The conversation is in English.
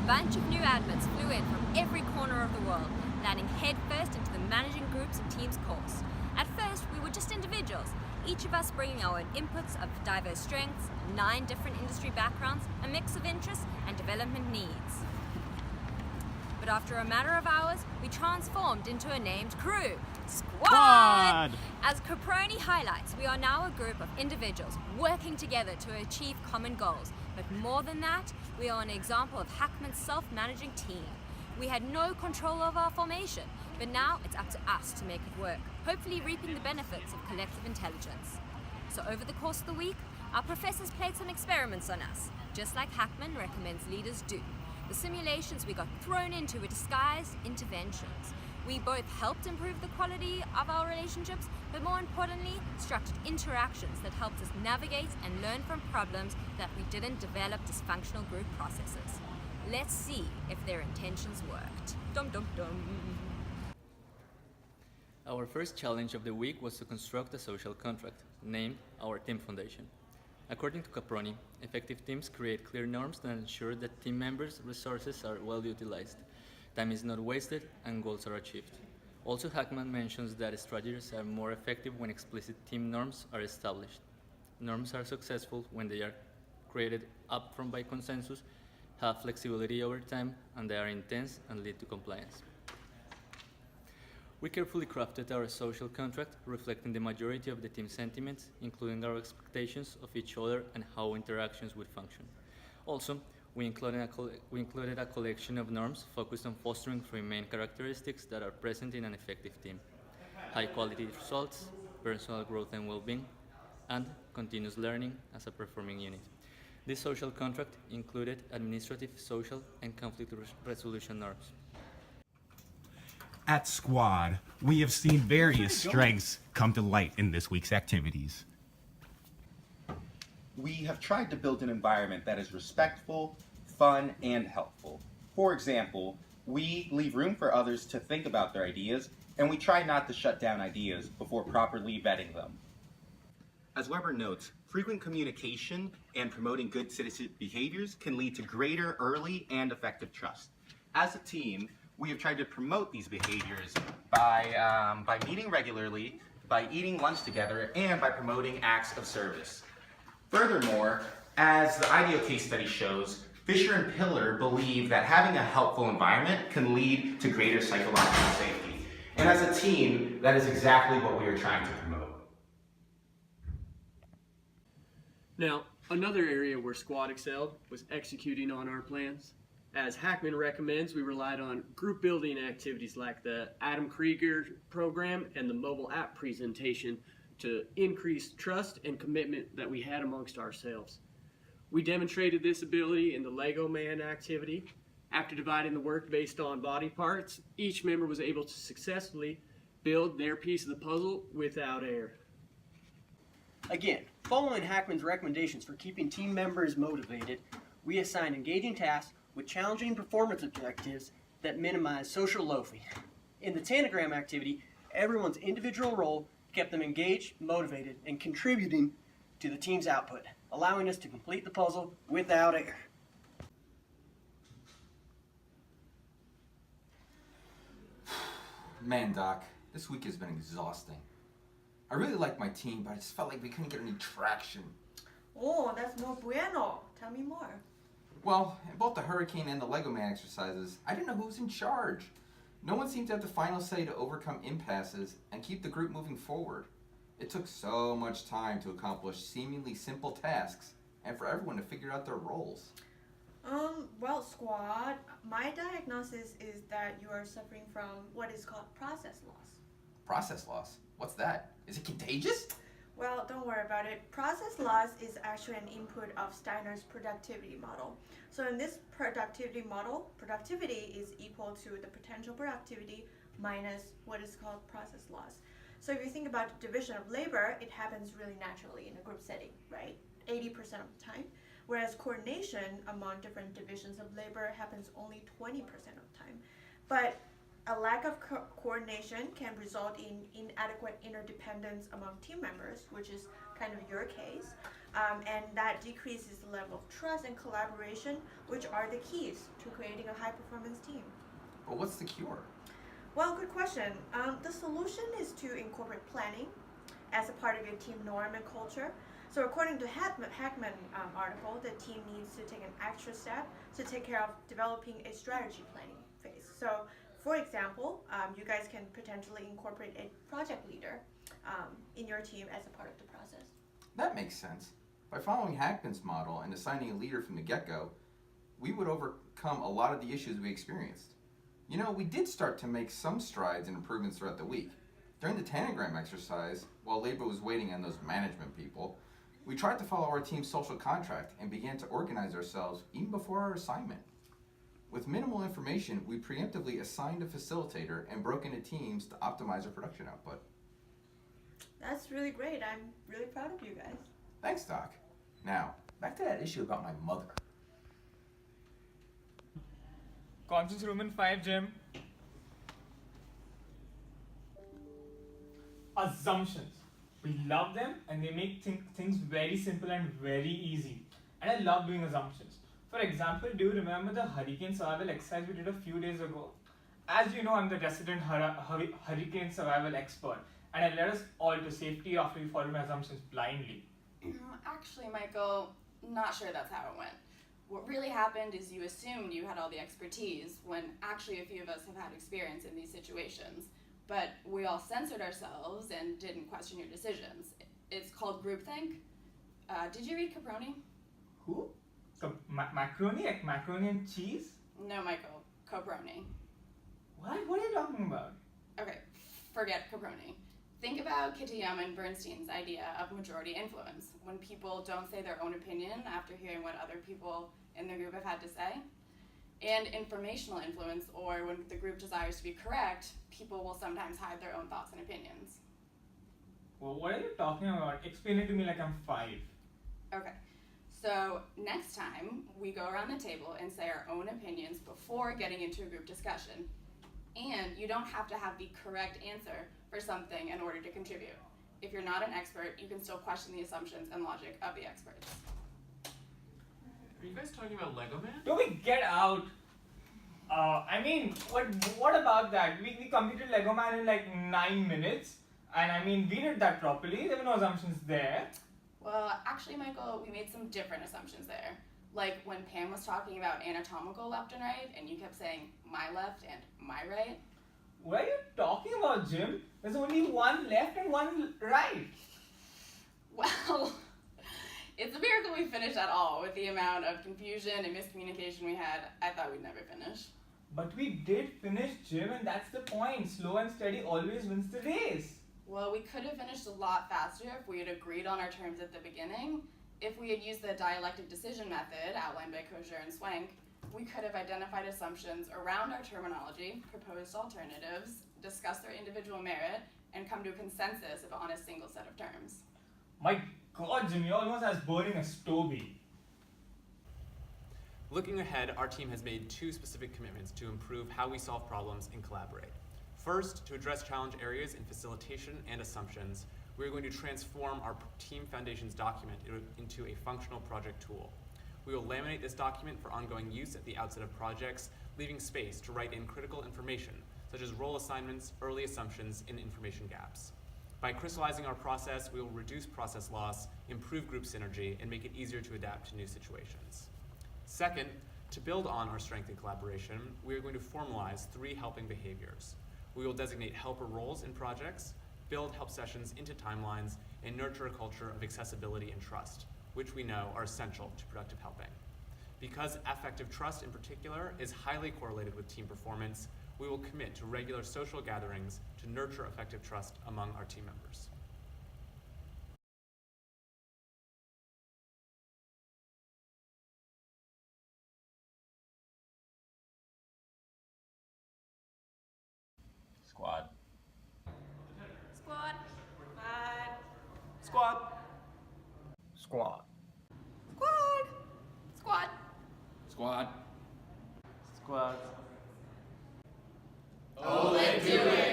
bunch of new admins flew in from every corner of the world, landing headfirst into the managing groups and teams course. At first, we were just individuals, each of us bringing our own inputs of diverse strengths, 9 different industry backgrounds, a mix of interests and development needs. But after a matter of hours, we transformed into a named crew, SquAAAAAAAD! As Caproni highlights, we are now a group of individuals working together to achieve common goals. But more than that, we are an example of Hackman's self-managing team. We had no control over our formation, but now it's up to us to make it work, hopefully reaping the benefits of collective intelligence. So over the course of the week, our professors played some experiments on us, just like Hackman recommends leaders do. The simulations we got thrown into were disguised interventions. We both helped improve the quality of our relationships, but more importantly, structured interactions that helped us navigate and learn from problems that we didn't develop dysfunctional group processes. Let's see if their intentions worked. Dum dum dum. Our first challenge of the week was to construct a social contract, named our Team Foundation. According to Caproni, effective teams create clear norms that ensure that team members' resources are well utilized, time is not wasted, and goals are achieved. Also, Hackman mentions that strategies are more effective when explicit team norms are established. Norms are successful when they are created upfront by consensus, have flexibility over time, and they are intense and lead to compliance. We carefully crafted our social contract, reflecting the majority of the team's sentiments, including our expectations of each other and how interactions would function. Also, we included a collection of norms focused on fostering 3 main characteristics that are present in an effective team: high-quality results, personal growth and well-being, and continuous learning as a performing unit. This social contract included administrative, social, and conflict resolution norms. At SquAAAAAAAD, we have seen various strengths come to light in this week's activities. We have tried to build an environment that is respectful, fun, and helpful. For example, we leave room for others to think about their ideas, and we try not to shut down ideas before properly vetting them. As Weber notes, frequent communication and promoting good citizen behaviors can lead to greater early and effective trust. As a team, we have tried to promote these behaviors by meeting regularly, by eating lunch together, and by promoting acts of service. Furthermore, as the IDEO case study shows, Fisher and Pillar believe that having a helpful environment can lead to greater psychological safety. And as a team, that is exactly what we are trying to promote. Now, another area where SquAAAAAAAD excelled was executing on our plans. As Hackman recommends, we relied on group building activities like the Adam Krieger program and the mobile app presentation to increase trust and commitment that we had amongst ourselves. We demonstrated this ability in the Lego Man activity. After dividing the work based on body parts, each member was able to successfully build their piece of the puzzle without error. Again, following Hackman's recommendations for keeping team members motivated, we assigned engaging tasks with challenging performance objectives that minimize social loafing. In the Tanagram activity, everyone's individual role kept them engaged, motivated, and contributing to the team's output, allowing us to complete the puzzle without error. Man, Doc, this week has been exhausting. I really like my team, but I just felt like we couldn't get any traction. Oh, that's no bueno. Tell me more. Well, in both the Hurricane and the Lego Man exercises, I didn't know who was in charge. No one seemed to have the final say to overcome impasses and keep the group moving forward. It took so much time to accomplish seemingly simple tasks and for everyone to figure out their roles. Well, SquAAAAAAAD, my diagnosis is that you are suffering from what is called process loss. Process loss? What's that? Is it contagious? Well, don't worry about it. Process loss is actually an input of Steiner's productivity model. So in this productivity model, productivity is equal to the potential productivity minus what is called process loss. So if you think about division of labor, it happens really naturally in a group setting, right? 80% of the time. Whereas coordination among different divisions of labor happens only 20% of the time. But a lack of coordination can result in inadequate interdependence among team members, which is kind of your case. and that decreases the level of trust and collaboration, which are the keys to creating a high-performance team. But what's the cure? Well, good question. The solution is to incorporate planning as a part of your team norm and culture. So according to Hackman article, the team needs to take an extra step to take care of developing a strategy planning phase. So for example, you guys can potentially incorporate a project leader in your team as a part of the process. That makes sense. By following Hackman's model and assigning a leader from the get-go, we would overcome a lot of the issues we experienced. You know, we did start to make some strides and improvements throughout the week. During the tanagram exercise, while labor was waiting on those management people, we tried to follow our team's social contract and began to organize ourselves even before our assignment. With minimal information, we preemptively assigned a facilitator and broke into teams to optimize our production output. That's really great. I'm really proud of you guys. Thanks, Doc. Now, back to that issue about my mother. Conscience Room 5, Jim. Assumptions. We love them and they make things very simple and very easy. And I love doing assumptions. For example, do you remember the hurricane survival exercise we did a few days ago? As you know, I'm the resident hurricane survival expert, and I led us all to safety after we followed my assumptions blindly. Actually, Michael, not sure that's how it went. What really happened is you assumed you had all the expertise when actually a few of us have had experience in these situations. But we all censored ourselves and didn't question your decisions. It's called groupthink. Did you read Caproni? Who? So, macaroni? Like macaroni and cheese? No, Michael, Caproni. What? What are you talking about? Okay, forget Caproni. Think about Kitayama and Bernstein's idea of majority influence, when people don't say their own opinion after hearing what other people in the group have had to say. And informational influence, or when the group desires to be correct, people will sometimes hide their own thoughts and opinions. Well, what are you talking about? Explain it to me like I'm 5. Okay, so next time we go around the table and say our own opinions before getting into a group discussion. And you don't have to have the correct answer for something in order to contribute. If you're not an expert, you can still question the assumptions and logic of the experts. Are you guys talking about Lego Man? Do we get out? I mean, what about that? We completed Lego Man in like 9 minutes, and I mean, we did that properly. There were no assumptions there. Well, actually, Michael, we made some different assumptions there. Like when Pam was talking about anatomical left and right, and you kept saying my left and my right. What are you talking about, Jim? There's only one left and one right. Well, it's a miracle we finished at all. With the amount of confusion and miscommunication we had, I thought we'd never finish. But we did finish, Jim, and that's the point. Slow and steady always wins the race. Well, we could have finished a lot faster if we had agreed on our terms at the beginning. If we had used the dialectic decision method outlined by Kosher and Swank, we could have identified assumptions around our terminology, proposed alternatives, discussed their individual merit, and come to a consensus on a single set of terms. My God, Jim, you're almost as boring as Toby. Looking ahead, our team has made 2 specific commitments to improve how we solve problems and collaborate. First, to address challenge areas in facilitation and assumptions, we're going to transform our Team Foundations document into a functional project tool. We will laminate this document for ongoing use at the outset of projects, leaving space to write in critical information, such as role assignments, early assumptions, and information gaps. By crystallizing our process, we will reduce process loss, improve group synergy, and make it easier to adapt to new situations. Second, to build on our strength in collaboration, we are going to formalize 3 helping behaviors. We will designate helper roles in projects, build help sessions into timelines, and nurture a culture of accessibility and trust, which we know are essential to productive helping. Because affective trust in particular is highly correlated with team performance, we will commit to regular social gatherings to nurture effective trust among our team members. Squad. Squad. Squad. Squad. Squad. Squad. Squad. Oh, let's do it!